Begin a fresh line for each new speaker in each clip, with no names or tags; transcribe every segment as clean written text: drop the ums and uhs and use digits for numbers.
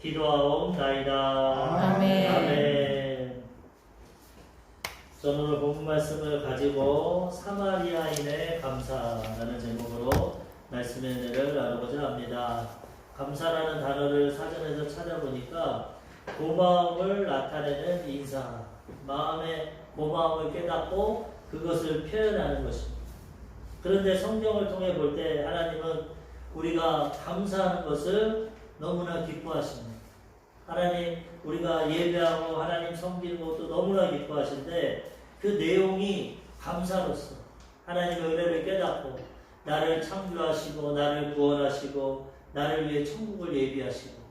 기도하옵나이다.
아멘.
아멘. 저는 오늘 본문 말씀을 가지고 사마리아인의 감사라는 제목으로 말씀의 은혜를 나누고자 합니다. 감사라는 단어를 사전에서 찾아보니까 고마움을 나타내는 인사, 마음의 고마움을 깨닫고 그것을 표현하는 것입니다. 그런데 성경을 통해 볼 때 하나님은 우리가 감사하는 것을 너무나 기뻐하십니다. 하나님, 우리가 예배하고 하나님 섬기는 것도 너무나 기뻐하시는데 그 내용이 감사로서 하나님의 은혜를 깨닫고 나를 창조하시고 나를 구원하시고 나를 위해 천국을 예비하시고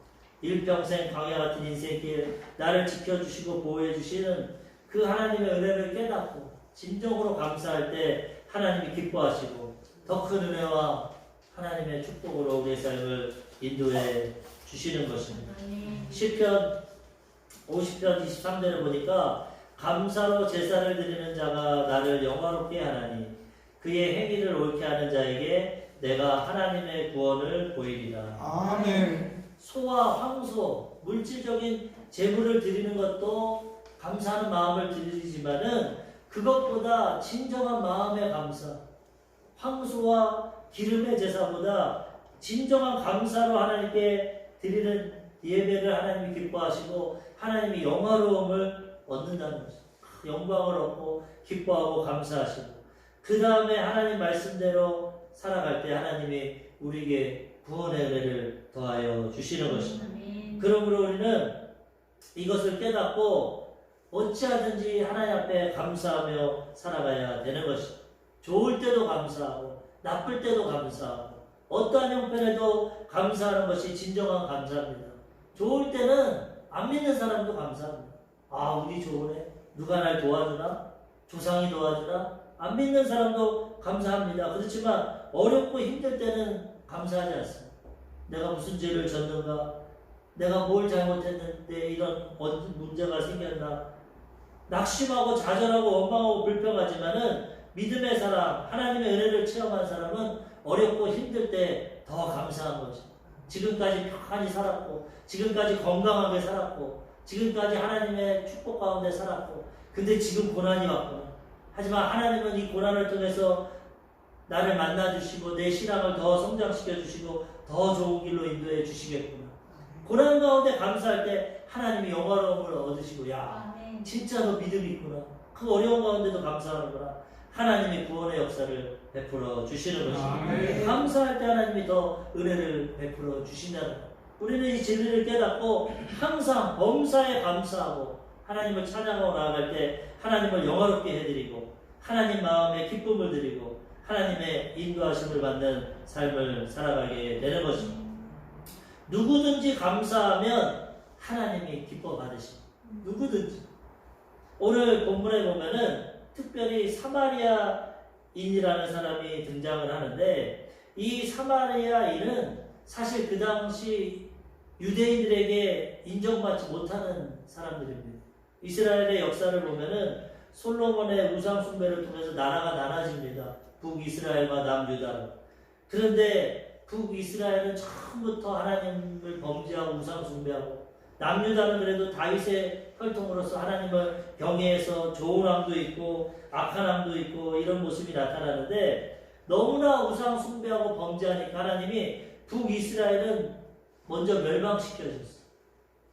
일평생 광야 같은 인생길 나를 지켜주시고 보호해주시는 그 하나님의 은혜를 깨닫고 진정으로 감사할 때 하나님이 기뻐하시고 더 큰 은혜와 하나님의 축복으로 우리의 삶을 인도해 주시는 것입니다. 시편 50편 23절을 보니까 감사로 제사를 드리는 자가 나를 영화롭게 하나니 그의 행위를 옳게 하는 자에게 내가 하나님의 구원을 보이리라.
아멘.
소와 황소, 물질적인 제물을 드리는 것도 감사하는 마음을 드리지만은 그것보다 진정한 마음의 감사, 황소와 기름의 제사보다 진정한 감사로 하나님께 드리는 예배를 하나님이 기뻐하시고 하나님이 영화로움을 얻는다는 것입니다. 영광을 얻고 기뻐하고 감사하시고 그 다음에 하나님 말씀대로 살아갈 때 하나님이 우리에게 구원의 은혜를 더하여 주시는 것입니다. 그러므로 우리는 이것을 깨닫고 어찌하든지 하나님 앞에 감사하며 살아가야 되는 것입니다. 좋을 때도 감사하고 나쁠 때도 감사하고 어떠한 형편에도 감사하는 것이 진정한 감사입니다. 좋을 때는 안 믿는 사람도 감사합니다. 아, 운이 좋으네. 누가 날 도와주나? 조상이 도와주나? 안 믿는 사람도 감사합니다. 그렇지만 어렵고 힘들 때는 감사하지 않습니다. 내가 무슨 죄를 졌는가? 내가 뭘 잘못했는데 이런 문제가 생겼나? 낙심하고 좌절하고 원망하고 불평하지만은 믿음의 사람, 하나님의 은혜를 체험한 사람은 어렵고 힘들 때 더 감사한 거죠. 지금까지 평안히 살았고, 지금까지 건강하게 살았고, 지금까지 하나님의 축복 가운데 살았고, 근데 지금 고난이 왔구나. 하지만 하나님은 이 고난을 통해서 나를 만나주시고, 내 신앙을 더 성장시켜주시고, 더 좋은 길로 인도해 주시겠구나. 고난 가운데 감사할 때 하나님이 영화로움을 얻으시고, 야, 진짜 너 믿음이 있구나. 그 어려운 가운데도 감사하는구나. 하나님이 구원의 역사를 베풀어 주시는 것입니다. 감사할 때 하나님이 더 은혜를 베풀어 주신다는 것. 우리는 이 진리를 깨닫고 항상 범사에 감사하고 하나님을 찬양하고 나아갈 때 하나님을 영화롭게 해드리고 하나님 마음에 기쁨을 드리고 하나님의 인도하심을 받는 삶을 살아가게 되는 것입니다. 누구든지 감사하면 하나님이 기뻐 받으십니다. 누구든지. 오늘 본문에 보면은 특별히 사마리아인이라는 사람이 등장을 하는데 이 사마리아인은 사실 그 당시 유대인들에게 인정받지 못하는 사람들입니다. 이스라엘의 역사를 보면은 솔로몬의 우상 숭배를 통해서 나라가 나눠집니다. 북이스라엘과 남유다로. 그런데 북이스라엘은 처음부터 하나님을 범죄하고 우상 숭배하고 남유다는 그래도 다윗의 혈통으로서 하나님을 경외해서 좋은 왕도 있고 악한 왕도 있고 이런 모습이 나타나는데 너무나 우상 숭배하고 범죄하니까 하나님이 북이스라엘은 먼저 멸망시켜줬어요.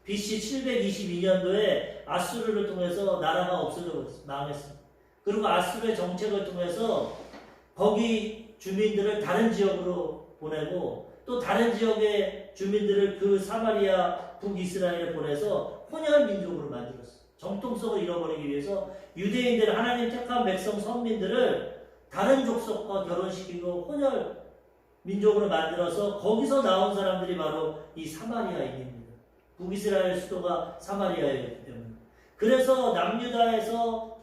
BC 722년도에 아수르를 통해서 나라가 없어져 망했습니다. 그리고 아수르의 정책을 통해서 거기 주민들을 다른 지역으로 보내고 또 다른 지역의 주민들을 그 사마리아 북이스라엘에 보내서 혼혈 민족으로 만들었어요. 정통성을 잃어버리기 위해서 유대인들 하나님 택한 백성 선민들을 다른 족속과 결혼시키고 혼혈 민족으로 만들어서 거기서 나온 사람들이 바로 이 사마리아인입니다. 북이스라엘 수도가 사마리아이기 때문에. 그래서 남유다에서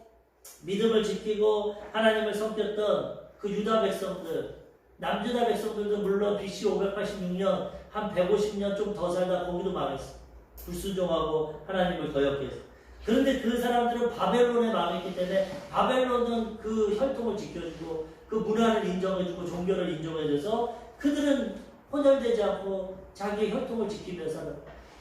믿음을 지키고 하나님을 섬겼던 그 유다 백성들, 남유다 백성들도 물론 BC 586년 한 150년 좀 더 살다 거기도 망했어. 불순종하고 하나님을 거역했어. 그런데 그 사람들은 바벨론에 망했기 때문에 바벨론은 그 혈통을 지켜주고 그 문화를 인정해주고 종교를 인정해줘서 그들은 혼혈되지 않고 자기의 혈통을 지키며 살아.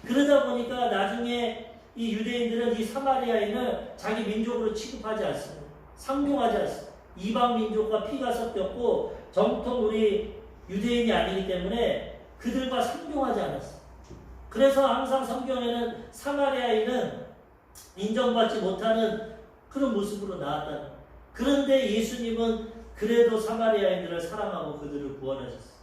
그러다 보니까 나중에 이 유대인들은 이 사마리아인을 자기 민족으로 취급하지 않습니다. 상종하지 않습니다. 이방 민족과 피가 섞였고 정통 우리 유대인이 아니기 때문에 그들과 상종하지 않았어요. 그래서 항상 성경에는 사마리아인은 인정받지 못하는 그런 모습으로 나왔다는 거예요. 그런데 예수님은 그래도 사마리아인들을 사랑하고 그들을 구원하셨어요.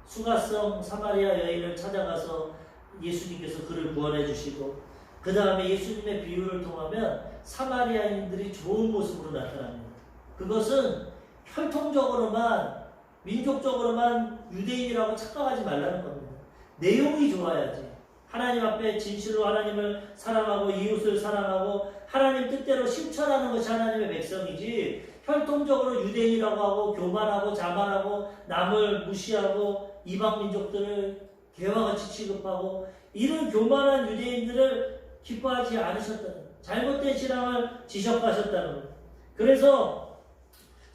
수가성 사마리아 여인을 찾아가서 예수님께서 그를 구원해 주시고 그 다음에 예수님의 비유를 통하면 사마리아인들이 좋은 모습으로 나타납니다. 그것은 혈통적으로만 민족적으로만 유대인이라고 착각하지 말라는 겁니다. 내용이 좋아야지. 하나님 앞에 진실로 하나님을 사랑하고 이웃을 사랑하고 하나님 뜻대로 실천하는 것이 하나님의 백성이지 혈통적으로 유대인이라고 하고 교만하고 자만하고 남을 무시하고 이방 민족들을 개와 같이 취급하고 이런 교만한 유대인들을 기뻐하지 않으셨다는 거예요. 잘못된 신앙을 지적하셨다는 거예요. 그래서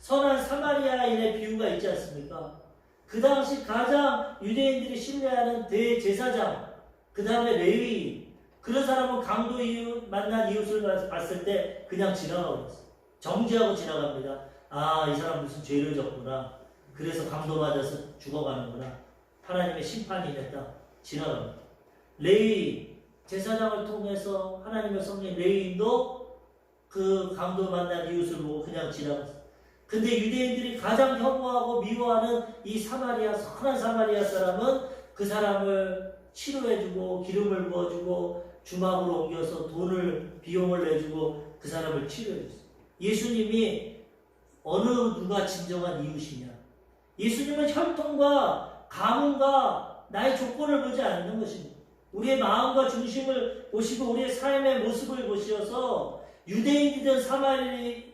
선한 사마리아인의 비유가 있지 않습니까? 그 당시 가장 유대인들이 신뢰하는 대제사장, 그 다음에 레위, 그런 사람은 강도 이웃, 만난 이웃을 봤을 때 그냥 지나가고 있어요. 정지하고 지나갑니다. 아, 이 사람 무슨 죄를 졌구나. 그래서 강도 맞아서 죽어가는구나. 하나님의 심판이 됐다. 지나갑니다. 레위, 제사장을 통해서 하나님의 성령 레위인도 그 강도 만난 이웃을 보고 그냥 지나갔어요. 근데 유대인들이 가장 혐오하고 미워하는 이 사마리아, 선한 사마리아 사람은 그 사람을 치료해주고 기름을 부어주고 주막으로 옮겨서 비용을 내주고 그 사람을 치료해줬어요. 예수님이 어느 누가 진정한 이웃이냐? 예수님은 혈통과 가문과 나의 조건을 보지 않는 것입니다. 우리의 마음과 중심을 보시고 우리의 삶의 모습을 보셔서 유대인이든 사마리아인이든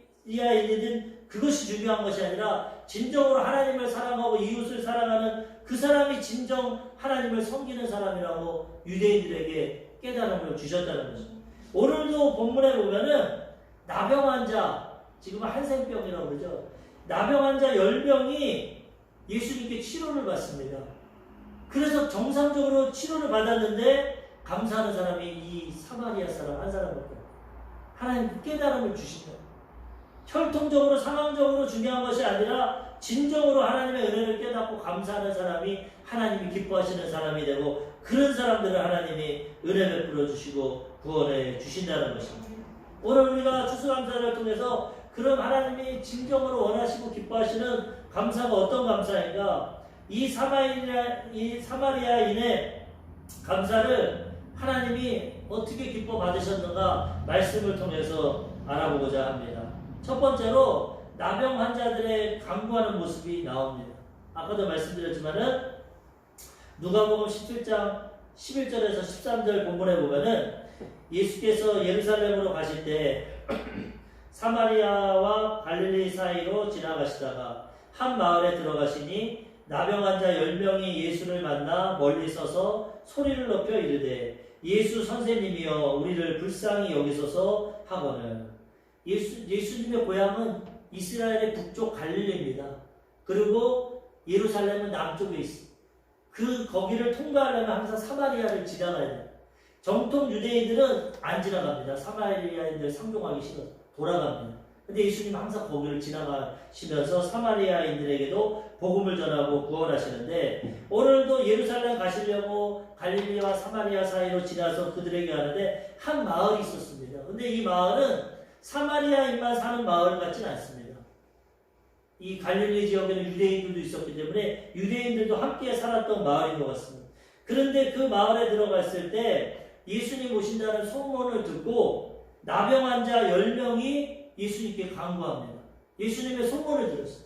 그것이 중요한 것이 아니라 진정으로 하나님을 사랑하고 이웃을 사랑하는 그 사람이 진정 하나님을 섬기는 사람이라고 유대인들에게 깨달음을 주셨다는 것입니다. 오늘도 본문에 보면은 나병 환자, 지금 한센병이라고 그러죠. 나병 환자 10명이 예수님께 치료를 받습니다. 그래서 정상적으로 치료를 받았는데 감사하는 사람이 이 사마리아 사람 한 사람밖에 없어요. 하나님 깨달음을 주신다. 혈통적으로 상황적으로 중요한 것이 아니라 진정으로 하나님의 은혜를 깨닫고 감사하는 사람이 하나님이 기뻐하시는 사람이 되고 그런 사람들을 하나님이 은혜를 베풀어주시고 구원해 주신다는 것입니다. 오늘 우리가 추수감사를 통해서 그런 하나님이 진정으로 원하시고 기뻐하시는 감사가 어떤 감사인가? 이 사마리아인의 감사를 하나님이 어떻게 기뻐 받으셨는가 말씀을 통해서 알아보고자 합니다. 첫 번째로 나병 환자들의 간구하는 모습이 나옵니다. 아까도 말씀드렸지만은 누가복음 17장 11절에서 13절 본문에 보면은 예수께서 예루살렘으로 가실 때 사마리아와 갈릴리 사이로 지나가시다가 한 마을에 들어가시니 나병 환자 10명이 예수를 만나 멀리 서서 소리를 높여 이르되 예수 선생님이여 우리를 불쌍히 여기소서 하거늘. 예수님의 고향은 이스라엘의 북쪽 갈릴리입니다. 그리고 예루살렘은 남쪽에 있습니다. 거기를 통과하려면 항상 사마리아를 지나가야 돼요. 정통 유대인들은 안 지나갑니다. 사마리아인들 상종하기 싫어서 돌아갑니다. 근데 예수님 항상 거기를 지나가시면서 사마리아인들에게도 복음을 전하고 구원하시는데 오늘도 예루살렘 가시려고 갈릴리와 사마리아 사이로 지나서 그들에게 하는데 한 마을이 있었습니다. 근데 이 마을은 사마리아인만 사는 마을 같지는 않습니다. 이 갈릴리 지역에는 유대인들도 있었기 때문에 유대인들도 함께 살았던 마을인 것 같습니다. 그런데 그 마을에 들어갔을 때 예수님 오신다는 소문을 듣고 나병 환자 10명이 예수님께 간구합니다. 예수님의 소문을 들었어요.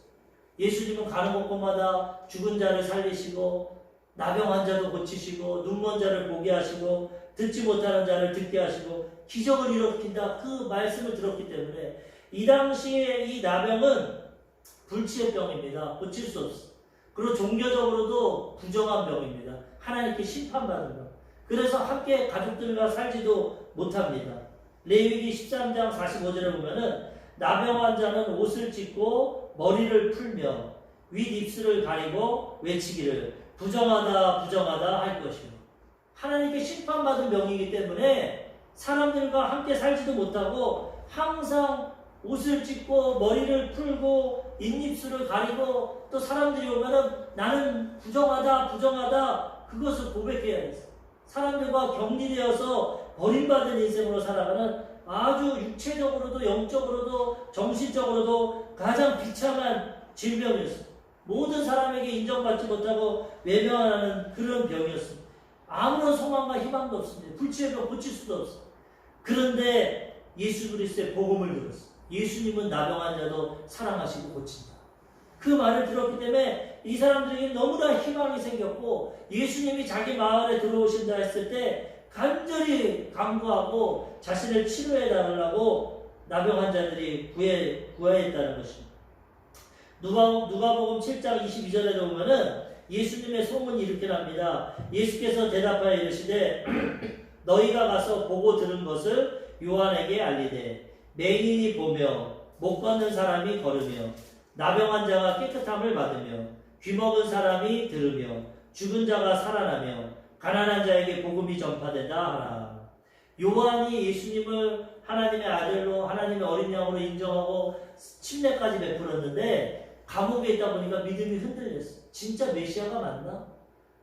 예수님은 가는 곳마다 죽은 자를 살리시고 나병 환자도 고치시고 눈먼 자를 보게 하시고 듣지 못하는 자를 듣게 하시고 기적을 일으킨다. 그 말씀을 들었기 때문에 이 당시에 이 나병은 불치의 병입니다. 고칠 수 없어요. 그리고 종교적으로도 부정한 병입니다. 하나님께 심판받는 병. 그래서 함께 가족들과 살지도 못합니다. 레위기 13장 45절에 보면은 나병 환자는 옷을 찢고 머리를 풀며 윗입술을 가리고 외치기를 부정하다 부정하다 할 것이요. 하나님께 심판받은 병이기 때문에 사람들과 함께 살지도 못하고 항상 옷을 찢고 머리를 풀고 입입술을 가리고 또 사람들이 오면은 나는 부정하다 그것을 고백해야 했어. 사람들과 격리되어서 버림받은 인생으로 살아가는 아주 육체적으로도 영적으로도 정신적으로도 가장 비참한 질병이었어. 모든 사람에게 인정받지 못하고 외면하는 그런 병이었습니다. 아무런 소망과 희망도 없습니다. 불치병 고칠 수도 없어. 그런데 예수 그리스도의 복음을 들었어. 예수님은 나병 환자도 사랑하시고 고친다. 그 말을 들었기 때문에 이 사람들에게 너무나 희망이 생겼고 예수님이 자기 마을에 들어오신다 했을 때 간절히 간구하고 자신을 치료해 달라고 나병 환자들이 구했다는 것입니다. 누가복음 7장 22절에 보면은 예수님의 소문이 이렇게 납니다. 예수께서 대답하여 이르시되 너희가 가서 보고 들은 것을 요한에게 알리되 맹인이 보며 못 걷는 사람이 걸으며 나병 환자가 깨끗함을 받으며 귀먹은 사람이 들으며 죽은 자가 살아나며 가난한 자에게 복음이 전파된다 하라. 요한이 예수님을 하나님의 아들로 하나님의 어린 양으로 인정하고 침례까지 베풀었는데 감옥에 있다 보니까 믿음이 흔들렸어. 진짜 메시아가 맞나?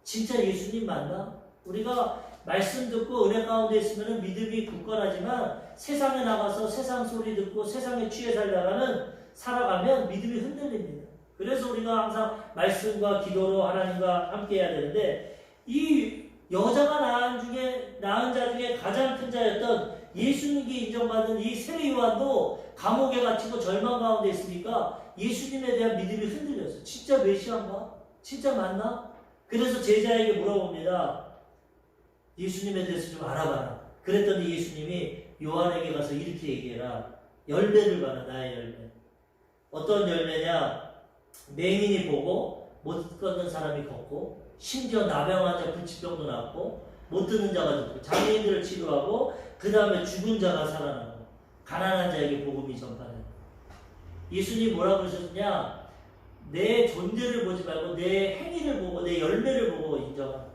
진짜 예수님 맞나? 우리가 말씀 듣고 은혜 가운데 있으면 믿음이 굳건하지만 세상에 나가서 세상 소리 듣고 세상에 취해 살아가면 믿음이 흔들립니다. 그래서 우리가 항상 말씀과 기도로 하나님과 함께 해야 되는데 이 여자가 낳은 자 중에 가장 큰 자였던 예수님께 인정받은 이 세례 요한도 감옥에 갇히고 절망 가운데 있으니까 예수님에 대한 믿음이 흔들렸어요. 진짜 메시아인가? 진짜 맞나? 그래서 제자에게 물어봅니다. 예수님에 대해서 좀 알아봐라. 그랬더니 예수님이 요한에게 가서 이렇게 얘기해라. 열매를 봐라. 나의 열매. 어떤 열매냐? 맹인이 보고 못 걷는 사람이 걷고 심지어 나병 환자 불치병도 낫고 못 듣는 자가 듣고 장애인들을 치료하고 그 다음에 죽은 자가 살아나고 가난한 자에게 복음이 전파된다. 예수님이 뭐라고 그러셨냐? 내 존재를 보지 말고 내 행위를 보고 내 열매를 보고 인정하라.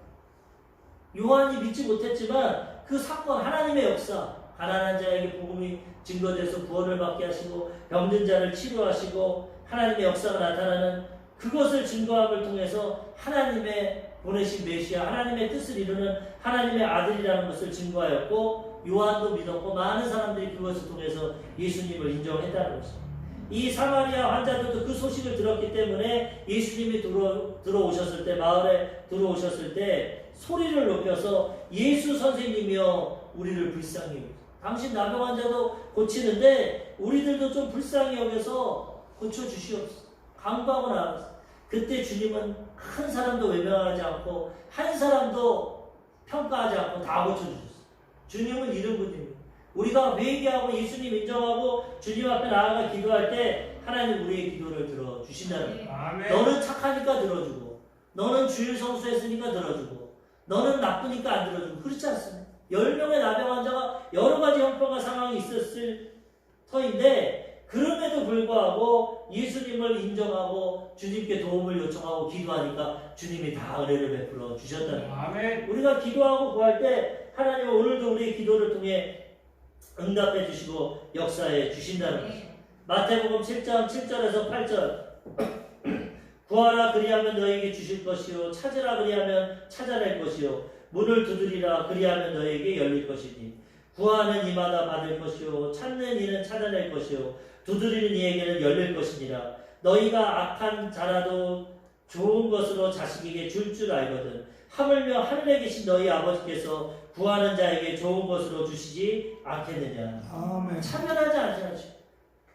요한이 믿지 못했지만 그 사건 하나님의 역사 가난한 자에게 복음이 증거돼서 구원을 받게 하시고 병든 자를 치료하시고 하나님의 역사가 나타나는 그것을 증거함을 통해서 하나님의 보내신 메시아 하나님의 뜻을 이루는 하나님의 아들이라는 것을 증거하였고 요한도 믿었고 많은 사람들이 그것을 통해서 예수님을 인정했다는 것입니다. 이 사마리아 환자들도 그 소식을 들었기 때문에 예수님이 들어오셨을 때 마을에 들어오셨을 때 소리를 높여서 예수 선생님이여 우리를 불쌍히 여기소서. 당신 나병 환자도 고치는데 우리들도 좀 불쌍히 여겨서 고쳐주시옵소서. 간구하고 나왔어요. 그때 주님은 한 사람도 외면하지 않고 한 사람도 평가하지 않고 다 고쳐주셨어요. 주님은 이런 분입니다. 우리가 회개하고 예수님 인정하고 주님 앞에 나아가 기도할 때 하나님 우리의 기도를 들어주신다는 거예요. 너는 착하니까 들어주고 너는 주일 성수했으니까 들어주고 너는 나쁘니까 안 들어주고 그렇지 않습니다. 10명의 나병 환자가 여러 가지 형편과 상황이 있었을 터인데 그럼에도 불구하고 예수님을 인정하고 주님께 도움을 요청하고 기도하니까 주님이 다 은혜를 베풀어 주셨다는 거예요. 우리가 기도하고 구할 때 하나님은 오늘도 우리의 기도를 통해 응답해 주시고 역사해 주신다는 것입니다. 마태복음 7장 7절에서 8절 구하라 그리하면 너에게 주실 것이요 찾으라 그리하면 찾아낼 것이요 문을 두드리라 그리하면 너에게 열릴 것이니 구하는 이마다 받을 것이요 찾는 이는 찾아낼 것이요 두드리는 이에게는 열릴 것이니라. 너희가 악한 자라도 좋은 것으로 자식에게 줄 줄 알거든 하물며 하늘에 계신 너희 아버지께서 구하는 자에게 좋은 것으로 주시지 않겠느냐. 아멘. 차별하지 않으시죠.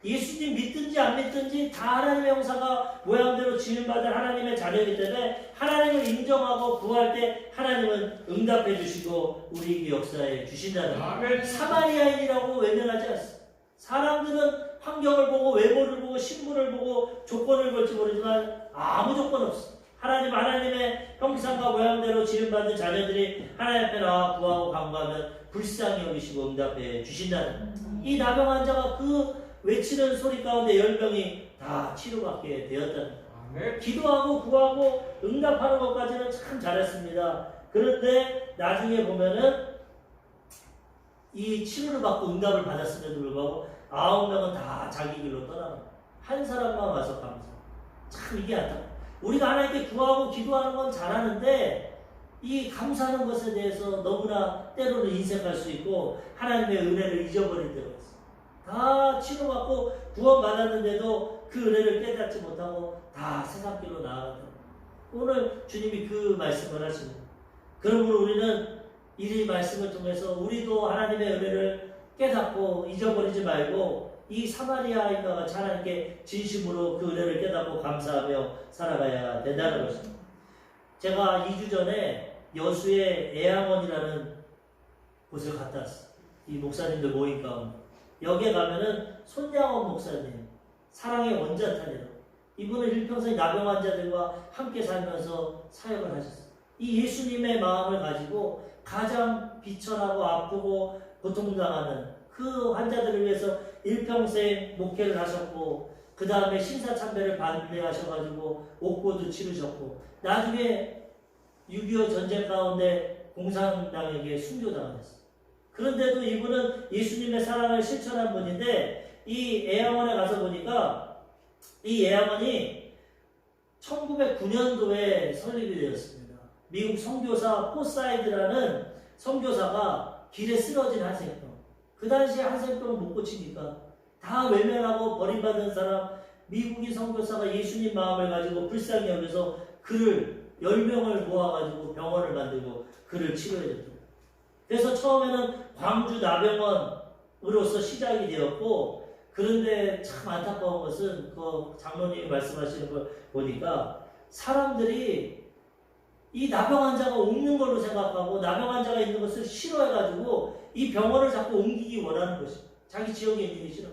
예수님 믿든지 안 믿든지 다 하나님의 형상과 모양대로 지음받은 하나님의 자녀이기 때문에 하나님을 인정하고 구할 때 하나님은 응답해 주시고 우리에게 역사해 주신다는 거예요. 사마리아인이라고 외면하지 않습니다. 사람들은 환경을 보고 외모를 보고 신분을 보고 조건을 볼지 모르지만 아무 조건 없습니다. 하나님의 형상과 모양대로 지음받은 자녀들이 하나님 앞에 나와 구하고 간구하면 불쌍히 여기시고 응답해 주신다는 거예요. 이 나병 환자가 그 외치는 소리 가운데 10명이 다 치료받게 되었다는 거예요. 기도하고 구하고 응답하는 것까지는 참 잘했습니다. 그런데 나중에 보면은 이 치료를 받고 응답을 받았음에도 불구하고 9명은 다 자기 길로 떠나갑니다. 한 사람만 와서 감사. 참 이게 안타까워. 우리가 하나님께 구하고 기도하는 건 잘하는데 이 감사하는 것에 대해서 너무나 때로는 인색할 수 있고 하나님의 은혜를 잊어버릴 때가 있어요. 다 치료받고 구원받았는데도 그 은혜를 깨닫지 못하고 다 세상길로 나아가더라고요. 오늘 주님이 그 말씀을 하십니다. 그러므로 우리는 이 말씀을 통해서 우리도 하나님의 은혜를 깨닫고 잊어버리지 말고 이 사마리아인과 같이 하나님께 진심으로 그 은혜를 깨닫고 감사하며 살아가야 된다는 것입니다. 제가 2주 전에 여수의 애양원이라는 곳을 갔다 왔어요. 이 목사님들 모임 가운데. 여기에 가면은 손양원 목사님, 사랑의 원자탄이라고. 이분은 일평생 나병 환자들과 함께 살면서 사역을 하셨어요. 이 예수님의 마음을 가지고 가장 비천하고 아프고 고통당하는 그 환자들을 위해서 일평생 목회를 하셨고 그 다음에 신사참배를 반대하셔가지고 옥고도 치르셨고 나중에 6.25 전쟁 가운데 공산당에게 순교당하셨어요. 그런데도 이분은 예수님의 사랑을 실천한 분인데 이 애양원에 가서 보니까 이 애양원이 1909년도에 설립이 되었습니다. 미국 선교사 포사이드라는 선교사가 길에 쓰러진 한센병. 그 당시에 한센병을 못 고치니까 다 외면하고 버림받은 사람 미국인 선교사가 예수님 마음을 가지고 불쌍히 여겨서 그를 10명을 모아가지고 병원을 만들고 그를 치료해줬죠. 그래서 처음에는 광주 나병원으로서 시작이 되었고 그런데 참 안타까운 것은 그 장로님이 말씀하시는 걸 보니까 사람들이 이 나병 환자가 옮는 걸로 생각하고 나병 환자가 있는 것을 싫어해가지고 이 병원을 자꾸 옮기기 원하는 것입니다. 자기 지역에 있는 게 싫어.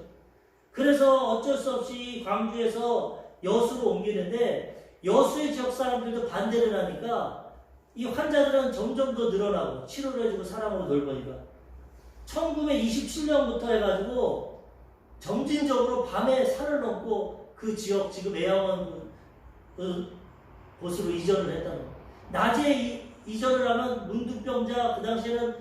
그래서 어쩔 수 없이 광주에서 여수로 옮기는데 여수의 지역 사람들도 반대를 하니까 이 환자들은 점점 더 늘어나고 치료를 해주고 사랑으로 돌보니까 1927년부터 해가지고 점진적으로 밤에 산을 넘고 그 지역 지금 애양원 곳으로 이전을 했다는 거예요. 낮에 이전을 하면 문둥병자, 그 당시에는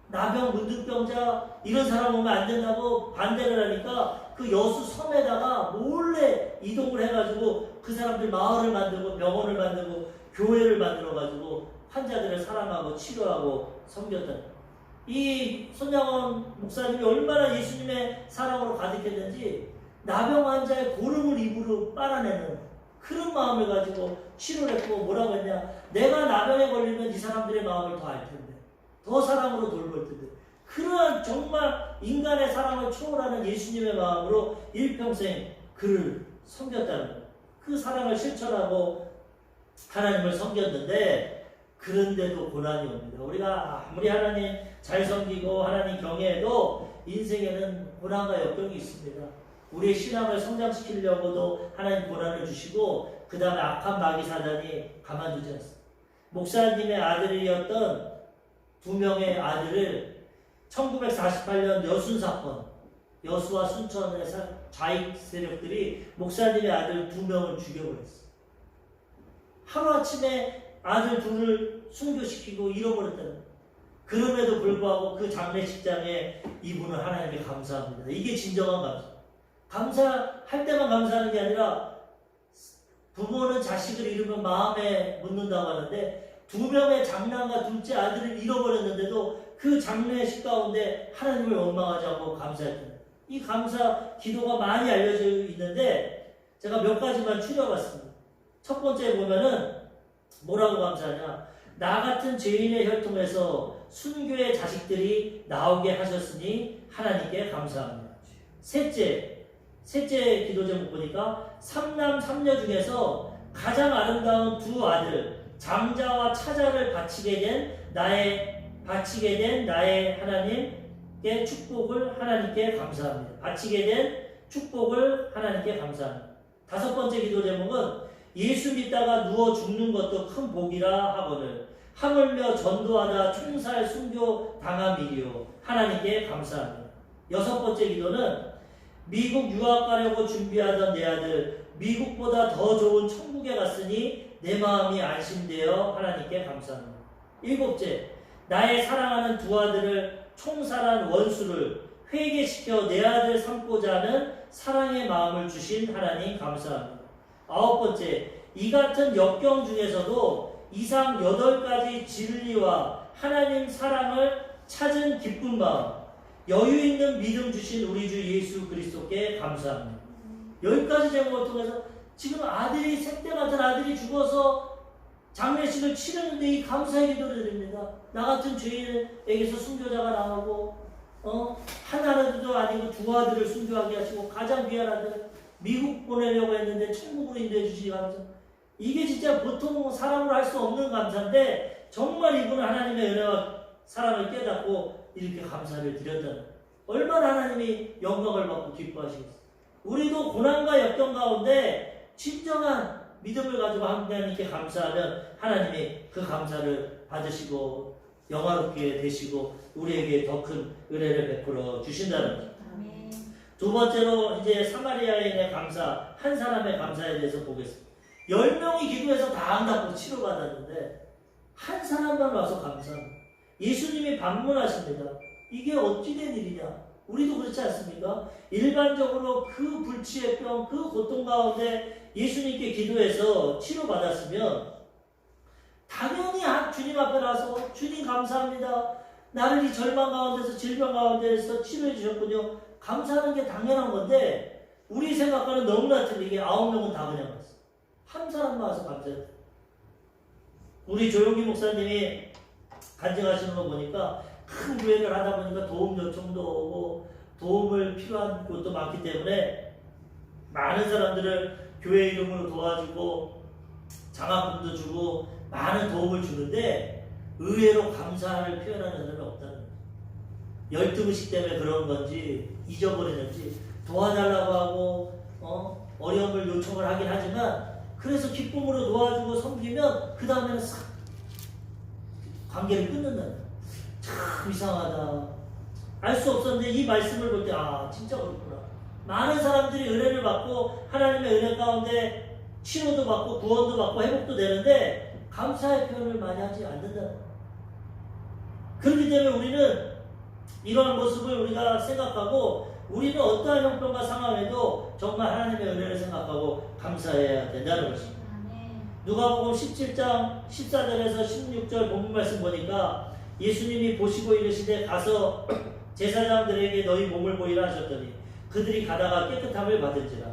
나병, 문둥병자 이런 사람 오면 안 된다고 반대를 하니까 그 여수 섬에다가 몰래 이동을 해가지고 그 사람들 마을을 만들고 병원을 만들고 교회를 만들어가지고 환자들을 사랑하고 치료하고 섬겼다는 거예요. 이 손양원 목사님이 얼마나 예수님의 사랑으로 가득했는지 나병 환자의 고름을 입으로 빨아내는 그런 마음을 가지고 치료를 했고 뭐라고 했냐, 내가 나병에 걸리면 이 사람들의 마음을 더 알 텐데 더 사랑으로 돌볼 텐데 그러한 정말 인간의 사랑을 초월하는 예수님의 마음으로 일평생 그를 섬겼다는 거예요. 그 사랑을 실천하고 하나님을 섬겼는데 그런데도 고난이 옵니다. 우리가 아무리 하나님 잘 섬기고 하나님 경외해도 인생에는 고난과 역경이 있습니다. 우리의 신앙을 성장시키려고도 하나님 고난을 주시고 그 다음에 악한 마귀 사단이 가만두지 않습니다. 목사님의 아들이었던 2명의 아들을 1948년 여순 사건, 여수와 순천의 좌익 세력들이 목사님의 아들 2명을 죽여버렸어요. 하루아침에 아들 둘을 순교시키고 잃어버렸다는 거예요. 그럼에도 불구하고 그 장례식장에 이분은 하나님께 감사합니다. 이게 진정한 감사. 감사할 때만 감사하는 게 아니라 부모는 자식을 잃으면 마음에 묻는다고 하는데 2명의 장남과 둘째 아들을 잃어버렸는데도 그 장례식 가운데 하나님을 원망하지 않고 감사했다. 이 감사 기도가 많이 알려져 있는데 제가 몇 가지만 추려봤습니다. 첫 번째 보면은 뭐라고 감사하냐, 나 같은 죄인의 혈통에서 순교의 자식들이 나오게 하셨으니 하나님께 감사합니다. 셋째 기도 제목 보니까 3남 3녀 중에서 가장 아름다운 2 아들 장자와 차자를 바치게 된 나의 하나님께 축복을 하나님께 감사합니다. 바치게 된 축복을 하나님께 감사합니다. 5번째 기도 제목은 예수 믿다가 누워 죽는 것도 큰 복이라 하거늘 하물며 전도하다 총살 순교 당함이리요 하나님께 감사합니다. 6번째 기도는 미국 유학 가려고 준비하던 내 아들 미국보다 더 좋은 천국에 갔으니 내 마음이 안심되어 하나님께 감사합니다. 일곱째, 나의 사랑하는 두 아들을 총살한 원수를 회개시켜 내 아들 삼고자 하는 사랑의 마음을 주신 하나님 감사합니다. 아홉 번째, 이 같은 역경 중에서도 이상 8가지 진리와 하나님 사랑을 찾은 기쁜 마음, 여유 있는 믿음 주신 우리 주 예수 그리스도께 감사합니다. 10가지 제목을 통해서 지금 아들이 색대 같은 아들이 죽어서 장례식을 치르는데 이 감사의 기도를 드립니다. 나 같은 죄인에게서 순교자가 나오고 한 아들도 아니고 두 아들을 순교하게 하시고 가장 귀한 아들 미국 보내려고 했는데 천국으로 인도해 주시기 감사. 이게 진짜 보통 사람으로 할 수 없는 감사인데 정말 이분은 하나님의 은혜와 사랑을 깨닫고 이렇게 감사를 드렸다는, 얼마나 하나님이 영광을 받고 기뻐하시겠어요. 우리도 고난과 역경 가운데 진정한 믿음을 가지고 하나님께 감사하면 하나님이 그 감사를 받으시고 영화롭게 되시고 우리에게 더 큰 은혜를 베풀어 주신다는 거죠. 두 번째로 이제 사마리아인의 감사, 한 사람의 감사에 대해서 보겠습니다. 10명이 기도해서 다 안다고 치료받았는데 한 사람만 와서 감사합니다. 예수님이 방문하십니다. 이게 어찌된 일이냐? 우리도 그렇지 않습니까? 일반적으로 그 불치의 병, 그 고통 가운데 예수님께 기도해서 치료받았으면 당연히 주님 앞에 나서 주님 감사합니다. 나를 이 절망 가운데서 질병 가운데서 치료해 주셨군요. 감사하는 게 당연한 건데 우리 생각과는 너무나 틀리게 9명은 다 그냥 왔어. 한 사람만 와서 감사했다. 우리 조용기 목사님이 간증하시는 거 보니까 큰 교회를 하다 보니까 도움 요청도 오고 도움을 필요한 곳도 많기 때문에 많은 사람들을 교회 이름으로 도와주고 장학금도 주고 많은 도움을 주는데 의외로 감사를 표현하는 사람이 없다는 거죠. 열등의식 때문에 그런 건지 잊어버리는지 도와달라고 하고 어려움을 요청을 하긴 하지만 그래서 기쁨으로 도와주고 섬기면 그 다음에는 싹 관계를 끊는다는 거예요. 참 이상하다. 알 수 없었는데 이 말씀을 볼 때 진짜 그렇구나. 많은 사람들이 은혜를 받고 하나님의 은혜 가운데 치료도 받고 구원도 받고 회복도 되는데 감사의 표현을 많이 하지 않는다는 거예요. 그렇기 때문에 우리는 이러한 모습을 우리가 생각하고 우리는 어떠한 형편과 상황에도 정말 하나님의 은혜를 생각하고 감사해야 된다는 것입니다. 누가복음 17장 14절에서 16절 본문 말씀 보니까 예수님이 보시고 이르시되 가서 제사장들에게 너희 몸을 보이라 하셨더니 그들이 가다가 깨끗함을 받은지라.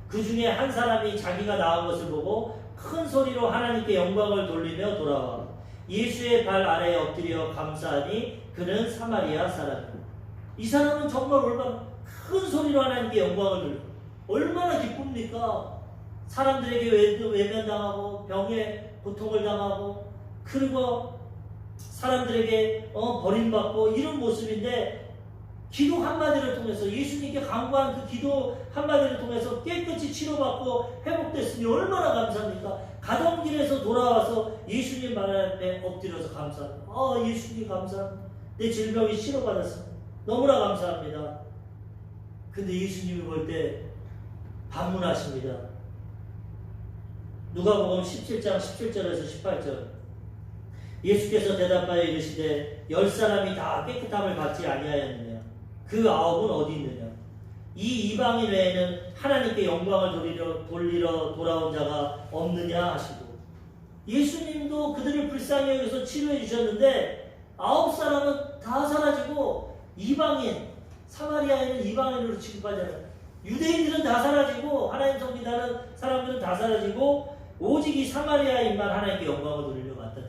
그 중에 한 사람이 자기가 나은 것을 보고 큰 소리로 하나님께 영광을 돌리며 돌아와 예수의 발 아래에 엎드려 감사하니 그는 사마리아 사람이다. 이 사람은 정말 얼마나 큰 소리로 하나님께 영광을 돌려 얼마나 기쁩니까? 사람들에게 외면당하고 병에 고통을 당하고 그리고 사람들에게 버림받고 이런 모습인데 기도 한마디를 통해서 예수님께 간구한 그 기도 한마디를 통해서 깨끗이 치료받고 회복됐으니 얼마나 감사합니까? 가던 길에서 돌아와서 예수님 말 앞에 엎드려서 감사합니다. 예수님 감사합니다. 내 질병이 치료받았습니다. 너무나 감사합니다. 근데 예수님이 볼 때 반문하십니다. 누가복음 17장 17절에서 18절. 예수께서 대답하여 이르시되 10사람이 다 깨끗함을 받지 아니하였느냐? 그 9은 어디 있느냐? 이 이방인 외에는 하나님께 영광을 돌리러 돌아온 자가 없느냐 하시고 예수님도 그들을 불쌍히 여기서 치료해 주셨는데 9사람은 다 사라지고 이방인, 사마리아인은 이방인으로 취급하잖아요. 유대인들은 다 사라지고 하나님 섬기다는 사람들은 다 사라지고 오직 이 사마리아인만 하나님께 영광을 돌리려고 왔다.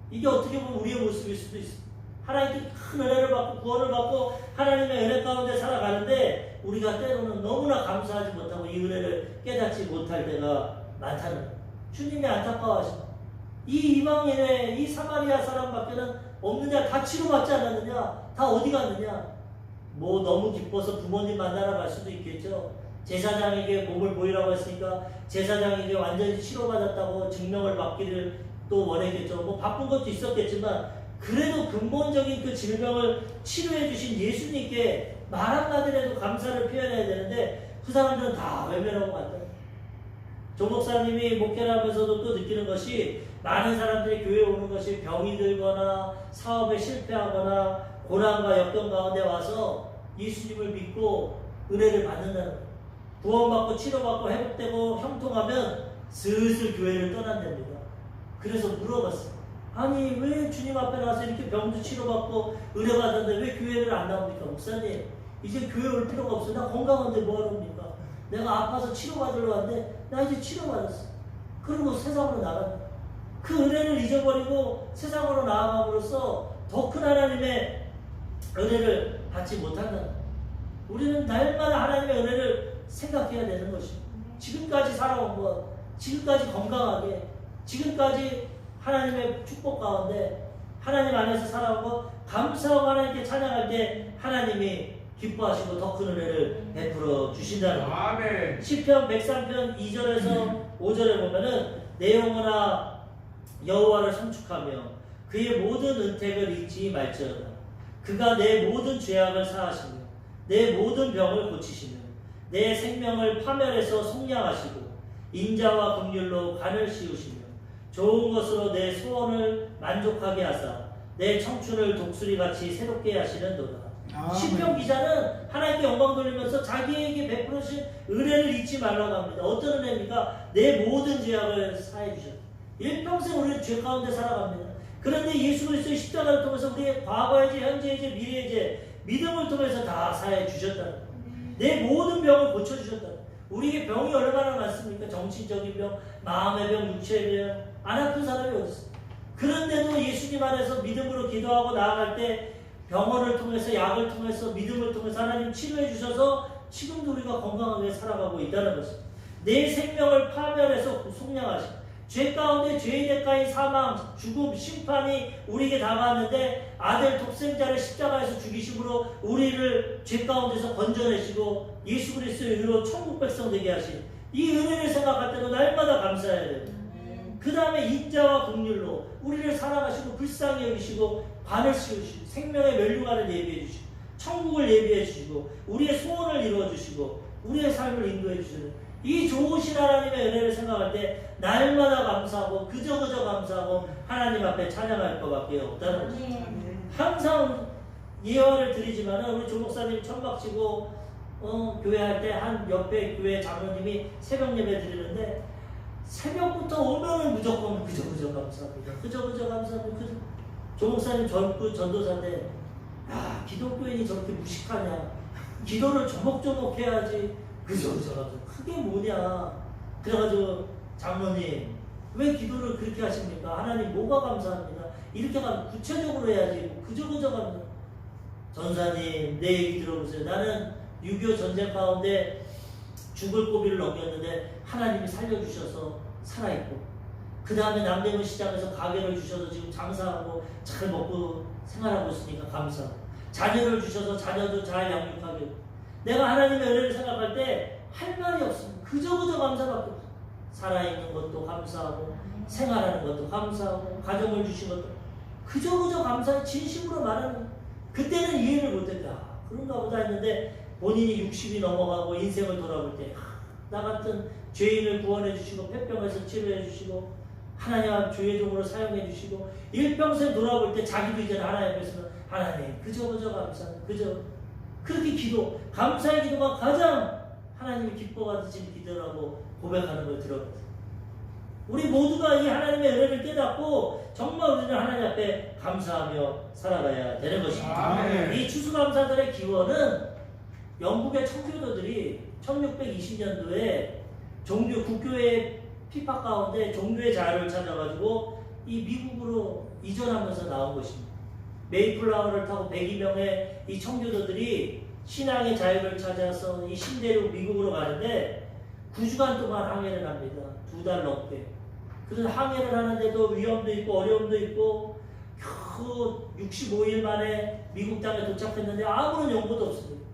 이게 어떻게 보면 우리의 모습일 수도 있습니다. 하나님께 큰 은혜를 받고 구원을 받고 하나님의 은혜 가운데 살아가는데 우리가 때로는 너무나 감사하지 못하고 이 은혜를 깨닫지 못할 때가 많다는 거예요. 주님이 안타까워하십니다. 이 이방인의 이 사마리아 사람밖에는 없느냐? 다 치료받지 않았느냐? 다 어디 갔느냐? 너무 기뻐서 부모님 만나러 갈 수도 있겠죠. 제사장에게 몸을 보이라고 했으니까 제사장에게 완전히 치료받았다고 증명을 받기를 또 원했겠죠. 바쁜 것도 있었겠지만 그래도 근본적인 그 질병을 치료해 주신 예수님께 말 한마디라도 감사를 표현해야 되는데 그 사람들은 다 외면하고 갔다. 조 목사님이 목회를 하면서도 또 느끼는 것이 많은 사람들이 교회에 오는 것이 병이 들거나 사업에 실패하거나 고난과 역경 가운데 와서 예수님을 믿고 은혜를 받는다는 거예요. 구원받고 치료받고 회복되고 형통하면 슬슬 교회를 떠난답니다. 그래서 물어봤어요. 아니 왜 주님 앞에 나와서 이렇게 병도 치료받고 은혜 받았는데 왜 교회를 안 나옵니까? 목사님 이제 교회 올 필요가 없어. 나 건강한데 뭐하러 옵니까? 내가 아파서 치료받으러 왔는데 나 이제 치료받았어. 그리고 세상으로 나간다. 그 은혜를 잊어버리고 세상으로 나아감으로써 더 큰 하나님의 은혜를 받지 못한다. 우리는 날마다 하나님의 은혜를 생각해야 되는 것입니다. 지금까지 살아온 것, 지금까지 건강하게, 지금까지 하나님의 축복 가운데 하나님 안에서 살아온 것 감사하고 하나님께 찬양할 때 하나님이 기뻐하시고 더 큰 은혜를 베풀어 주신다는 것.
아멘.
시편 103편 2절에서 5절에 보면은 내 영혼아 여호와를 송축하며 그의 모든 은택을 잊지 말지어다. 그가 내 모든 죄악을 사하시며 내 모든 병을 고치시며 내 생명을 파멸해서 속량하시고 인자와 긍휼로 간을 씌우시며 좋은 것으로 내 소원을 만족하게 하사 내 청춘을 독수리같이 새롭게 하시는도다. 시편 기자는 하나님께 영광 돌리면서 자기에게 베풀으신 은혜를 잊지 말라고 합니다. 어떤 은혜입니까? 내 모든 죄악을 사해 주셨다. 일평생 우리는 죄 가운데 살아갑니다. 그런데 예수 그리스도의 십자가를 통해서 우리의 과거의 죄, 현재의 죄, 미래의 죄, 믿음을 통해서 다 사해 주셨다. 내 모든 병을 고쳐주셨다. 우리에게 병이 얼마나 많습니까? 정신적인 병, 마음의 병, 육체의 병, 안 아픈 사람이 어디 있어요? 그런데도 예수님 안에서 믿음으로 기도하고 나아갈 때 병원을 통해서 약을 통해서 믿음을 통해서 하나님 치료해 주셔서 지금도 우리가 건강하게 살아가고 있다는 것입니다. 내 생명을 파멸해서 속량하시고 죄 가운데 죄의 대가인 사망, 죽음, 심판이 우리에게 다가왔는데 아들 독생자를 십자가에서 죽이심으로 우리를 죄 가운데서 건져내시고 예수 그리스도의 의로 천국 백성 되게 하신 이 은혜를 생각할 때도 날마다 감사해야 됩니다. 그 다음에 인자와 긍휼로 우리를 사랑하시고 불쌍히 여기시고 관을 씌우시고 생명의 멸류관을 예비해 주시고 천국을 예비해 주시고 우리의 소원을 이루어 주시고 우리의 삶을 인도해 주시는 이 좋으신 하나님의 은혜를 생각할 때 날마다 감사하고 그저 감사하고 하나님 앞에 찬양할 것밖에 없다는 것입니다. 항상 예화를 드리지만 우리 조 목사님 천막치고 교회 할 때 한 옆에 교회 장로님이 새벽 예배 드리는데 새벽부터 오면은 무조건 그저 감사합니다. 그저 감사합니다. 조 목사님 젊고 전도사인데 야 기독교인이 저렇게 무식하냐, 기도를 조목조목 해야지. 그저 그게 뭐냐. 그래가지고 장로님 왜 기도를 그렇게 하십니까? 하나님 뭐가 감사합니다. 이렇게 가면 구체적으로 해야지. 그저 감사. 전사님 내 얘기 들어보세요. 나는 6.25 전쟁 가운데 죽을 고비를 넘겼는데 하나님이 살려주셔서 살아있고 그 다음에 남대문 시장에서 가게를 주셔서 지금 장사하고 잘 먹고 생활하고 있으니까 감사하고 자녀를 주셔서 자녀도 잘 양육하게 내가 하나님의 은혜를 생각할 때 할 말이 없습니다. 그저 감사밖에 없어요. 살아있는 것도 감사하고 생활하는 것도 감사하고 가정을 주신 것도 그저 감사해 진심으로 말하는 거예요. 그때는 이해를 못했다. 그런가 보다 했는데 본인이 60이 넘어가고 인생을 돌아볼 때 나 같은 죄인을 구원해 주시고 폐병에서 치료해 주시고 하나님 앞 주의 종으로 사용해 주시고 일평생 돌아볼 때 자기도 이제 하나님 앞에서 하나님 그저 감사합니다. 그저 그렇게 기도 감사의 기도가 가장 하나님이 기뻐받으시는 기도라고 고백하는 걸 들어봤어요. 우리 모두가 이 하나님의 은혜를 깨닫고 정말 우리는 하나님 앞에 감사하며 살아가야 되는 것입니다. 이 추수감사절의 기원은 영국의 청교도들이 1620년도에 종교 국교의 피파 가운데 종교의 자유를 찾아가지고 이 미국으로 이전하면서 나온 것입니다. 메이플라워를 타고 102명의 이 청교도들이 신앙의 자유를 찾아서 이 신대륙 미국으로 가는데 9주간 동안 항해를 합니다. 2달 넘게. 그래서 항해를 하는데도 위험도 있고 어려움도 있고 겨우 65일 만에 미국 땅에 도착했는데 아무런 연고도 없습니다.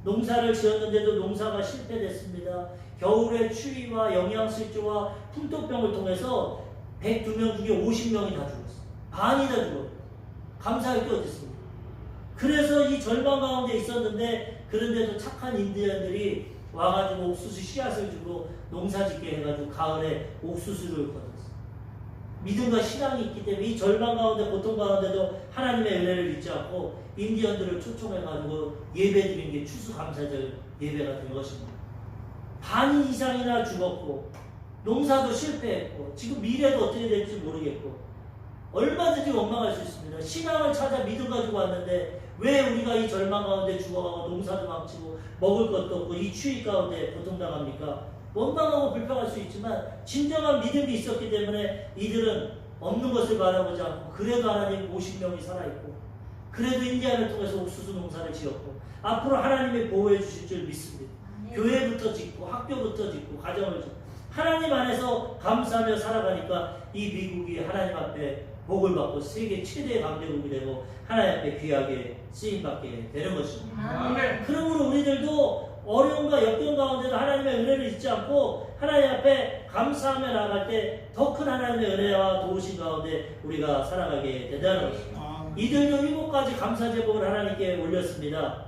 농사를 지었는데도 농사가 실패됐습니다. 겨울의 추위와 영양실조와 풍토병을 통해서 102명 중에 50명이 다 죽었어요. 반이 다 죽었어요. 감사할 게 어디 있습니까? 그래서 이 절망 가운데 있었는데 그런데도 착한 인디언들이 와가지고 옥수수 씨앗을 주고 농사짓게 해가지고 가을에 옥수수를 거뒀어. 믿음과 신앙이 있기 때문에 이 절망 가운데 고통 가운데도 하나님의 은혜를 잊지 않고 인디언들을 초청해가지고 예배드린 게 추수감사절 예배가 된 것입니다. 반 이상이나 죽었고 농사도 실패했고 지금 미래도 어떻게 될지 모르겠고 얼마든지 원망할 수 있습니다. 신앙을 찾아 믿음 가지고 왔는데 왜 우리가 이 절망 가운데 죽어가고 농사도 망치고 먹을 것도 없고 이 추위 가운데 고통당합니까? 원망하고 불평할 수 있지만 진정한 믿음이 있었기 때문에 이들은 없는 것을 바라보지 않고 그래도 하나님 50명이 살아있고 그래도 인디안을 통해서 옥수수 농사를 지었고 앞으로 하나님이 보호해 주실 줄 믿습니다. 교회부터 짓고 학교부터 짓고 가정을 짓고 하나님 안에서 감사하며 살아가니까 이 미국이 하나님 앞에 복을 받고 세계 최대의 강대국이 되고 하나님 앞에 귀하게 쓰임받게 되는 것입니다. 그러므로 우리들도 어려움과 역경 가운데도 하나님의 은혜를 잊지 않고 하나님 앞에 감사하며 나아갈 때 더 큰 하나님의 은혜와 도우심 가운데 우리가 살아가게 된다는 것입니다. 이들도 7가지 감사 제목을 하나님께 올렸습니다.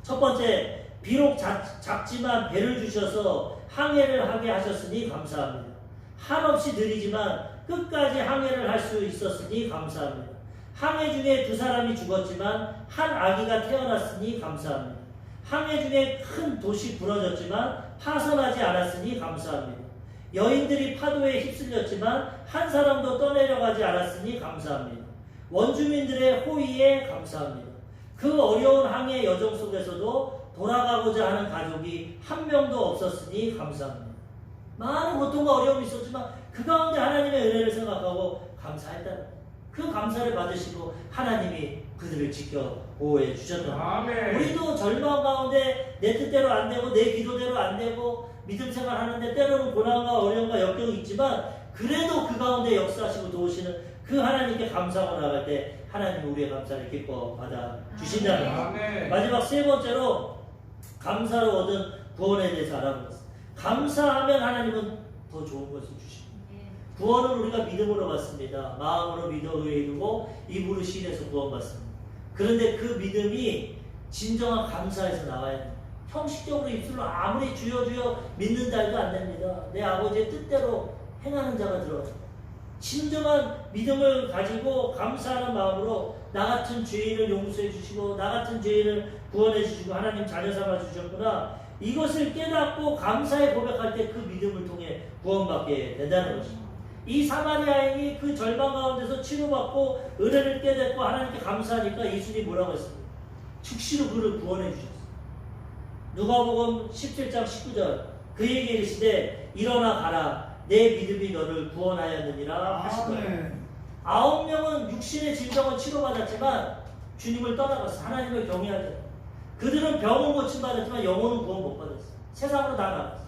첫 번째, 비록 작지만 배를 주셔서 항해를 하게 하셨으니 감사합니다. 한없이 느리지만 끝까지 항해를 할 수 있었으니 감사합니다. 항해 중에 2사람이 죽었지만 한 아기가 태어났으니 감사합니다. 항해 중에 큰 도시 부러졌지만 파손하지 않았으니 감사합니다. 여인들이 파도에 휩쓸렸지만 한 사람도 떠내려가지 않았으니 감사합니다. 원주민들의 호의에 감사합니다. 그 어려운 항해 여정 속에서도 돌아가고자 하는 가족이 한 명도 없었으니 감사합니다. 많은 고통과 어려움이 있었지만 그 가운데 하나님의 은혜를 생각하고 감사했다는 그 감사를 받으시고 하나님이 그들을 지켜 보호해 주셨다. 우리도 절망 가운데 내 뜻대로 안 되고 내 기도대로 안 되고 믿음 생활 하는데 때로는 고난과 어려움과 역경이 있지만 그래도 그 가운데 역사하시고 도우시는 그 하나님께 감사하고 나갈 때 하나님이 우리의 감사를 기뻐 받아 주신다는 것. 마지막 3번째로 감사로 얻은 구원에 대해서 알아보겠습니다. 감사하면 하나님은 더 좋은 것을 주십니다. 구원은 우리가 믿음으로 받습니다. 마음으로 믿어 의에 이르고 입으로 시인해서 구원받습니다. 그런데 그 믿음이 진정한 감사에서 나와야 됩니다. 형식적으로 입술로 아무리 주여 주여 믿는다 해도 안 됩니다. 내 아버지의 뜻대로 행하는 자가 들어갑니다. 진정한 믿음을 가지고 감사하는 마음으로 나 같은 죄인을 용서해 주시고 나 같은 죄인을 구원해 주시고 하나님 자녀 삼아 주셨구나. 이것을 깨닫고 감사에 고백할 때 그 믿음을 통해 구원받게 된다는 것입니다. 이 사마리아인이 그 절망 가운데서 치료받고 은혜를 깨닫고 하나님께 감사하니까 예수님이 뭐라고 했습니까? 즉시로 그를 구원해 주셨어요. 누가복음 17장 19절 그에게 이르시되 일어나 가라 내 믿음이 너를 구원하였느니라 하시더라. 9명은 육신의 질병을 치료받았지만 주님을 떠나갔어. 하나님을 경외하지. 그들은 병은 고침받았지만 영혼은 구원 못 받았어. 세상으로 다 나갔어.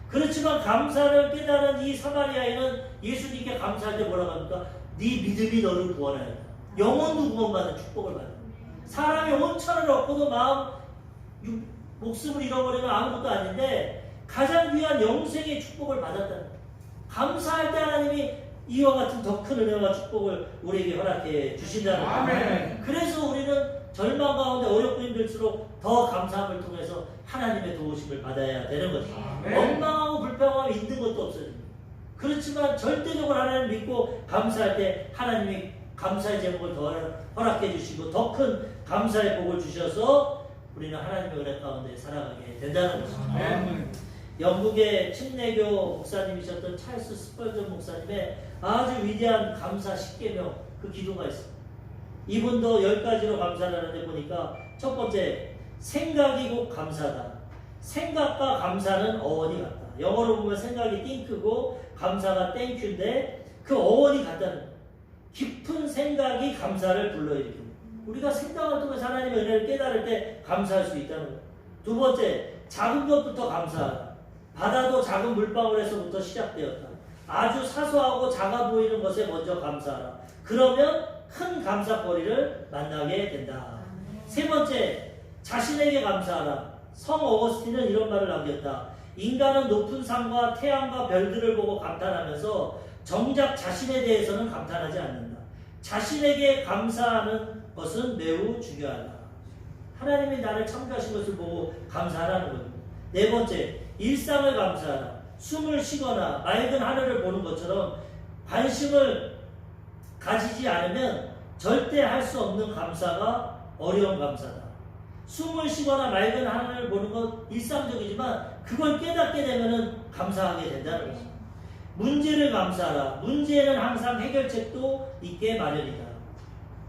그렇지만 감사를 깨달은 이 사마리아인은 예수님께 감사할 때 뭐라고 합니까? 네 믿음이 너를 구원하였다. 영혼도 구원받는 축복을 받는. 사람이 온천을 얻고도 목숨을 잃어버리면 아무것도 아닌데 가장 귀한 영생의 축복을 받았다는. 감사할 때 하나님이 이와 같은 더 큰 은혜와 축복을 우리에게 허락해 주신다는 거예요. 그래서 우리는 절망 가운데 어렵고 힘들수록 더 감사함을 통해서 하나님의 도우심을 받아야 되는 거죠. 원망하고 불평하면 있는 것도 없어집니다. 그렇지만 절대적으로 하나님을 믿고 감사할 때 하나님이 감사의 제목을 더 허락해 주시고 더 큰 감사의 복을 주셔서 우리는 하나님의 은혜 가운데 살아가게 된다는 것입니다. 영국의 침례교 목사님이셨던 찰스 스펄전 목사님의 아주 위대한 감사 10계명 그 기도가 있습니다. 이분도 10가지로 감사를 하는데 보니까 첫 번째, 생각이 곧 감사다. 생각과 감사는 어원이 같다. 영어로 보면 생각이 think고 감사가 thank인데 그 어원이 같다는 거예요. 깊은 생각이 감사를 불러일으킵니다. 우리가 생각을 통해서 하나님의 은혜를 깨달을 때 감사할 수 있다는 거예요. 두 번째, 작은 것부터 감사하다. 바다도 작은 물방울에서부터 시작되었다. 아주 사소하고 작아 보이는 것에 먼저 감사하라. 그러면 큰 감사거리를 만나게 된다. 세 번째, 자신에게 감사하라. 성 어거스틴은 이런 말을 남겼다. 인간은 높은 산과 태양과 별들을 보고 감탄하면서 정작 자신에 대해서는 감탄하지 않는다. 자신에게 감사하는 것은 매우 중요하다. 하나님이 나를 창조하신 것을 보고 감사하라는 겁니다. 네 번째, 일상을 감사하라. 숨을 쉬거나 맑은 하늘을 보는 것처럼 관심을 가지지 않으면 절대 할 수 없는 감사가 어려운 감사다. 숨을 쉬거나 맑은 하늘을 보는 것 일상적이지만 그걸 깨닫게 되면 감사하게 된다는 것입니다. 문제를 감사하라. 문제는 항상 해결책도 있게 마련이다.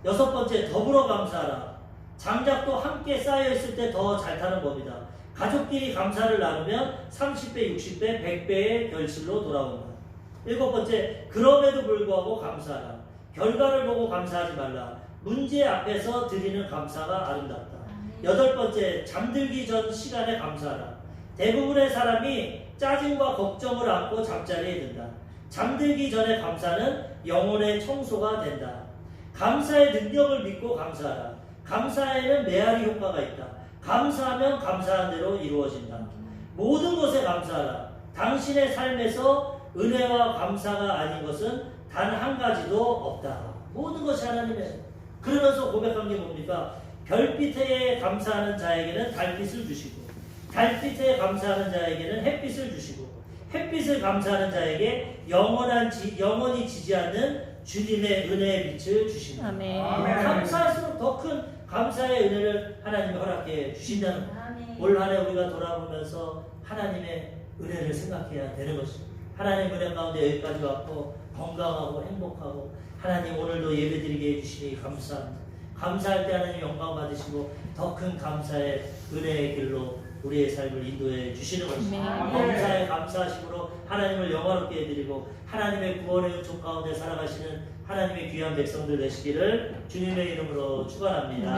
여섯 번째, 더불어 감사하라. 장작도 함께 쌓여있을 때 더 잘 타는 법이다. 가족끼리 감사를 나누면 30배, 60배, 100배의 결실로 돌아온다. 일곱 번째, 그럼에도 불구하고 감사하라. 결과를 보고 감사하지 말라. 문제 앞에서 드리는 감사가 아름답다. 여덟 번째, 잠들기 전 시간에 감사하라. 대부분의 사람이 짜증과 걱정을 안고 잠자리에 든다. 잠들기 전에 감사는 영혼의 청소가 된다. 감사의 능력을 믿고 감사하라. 감사에는 메아리 효과가 있다. 감사하면 감사한 대로 이루어진다. 모든 것에 감사하라. 당신의 삶에서 은혜와 감사가 아닌 것은 단 한 가지도 없다. 모든 것이 하나님의. 그러면서 고백한 게 뭡니까? 별빛에 감사하는 자에게는 달빛을 주시고, 달빛에 감사하는 자에게는 햇빛을 주시고, 햇빛을 감사하는 자에게 영원히 지지 않는 주님의 은혜의 빛을 주신다.
아멘.
감사할수록 더 큰 감사의 은혜를 하나님이 허락해 주신다는 올 한 해 우리가 돌아보면서 하나님의 은혜를 생각해야 되는 것입니다. 하나님 은혜 가운데 여기까지 왔고 건강하고 행복하고 하나님 오늘도 예배드리게 해주시니 감사합니다. 감사할 때 하나님 영광 받으시고 더 큰 감사의 은혜의 길로 우리의 삶을 인도해 주시는 것입니다. 감사의 감사하심으로 하나님을 영화롭게 해드리고 하나님의 구원의 은총 가운데 살아가시는 하나님의 귀한 백성들 되시기를 주님의 이름으로 축원합니다.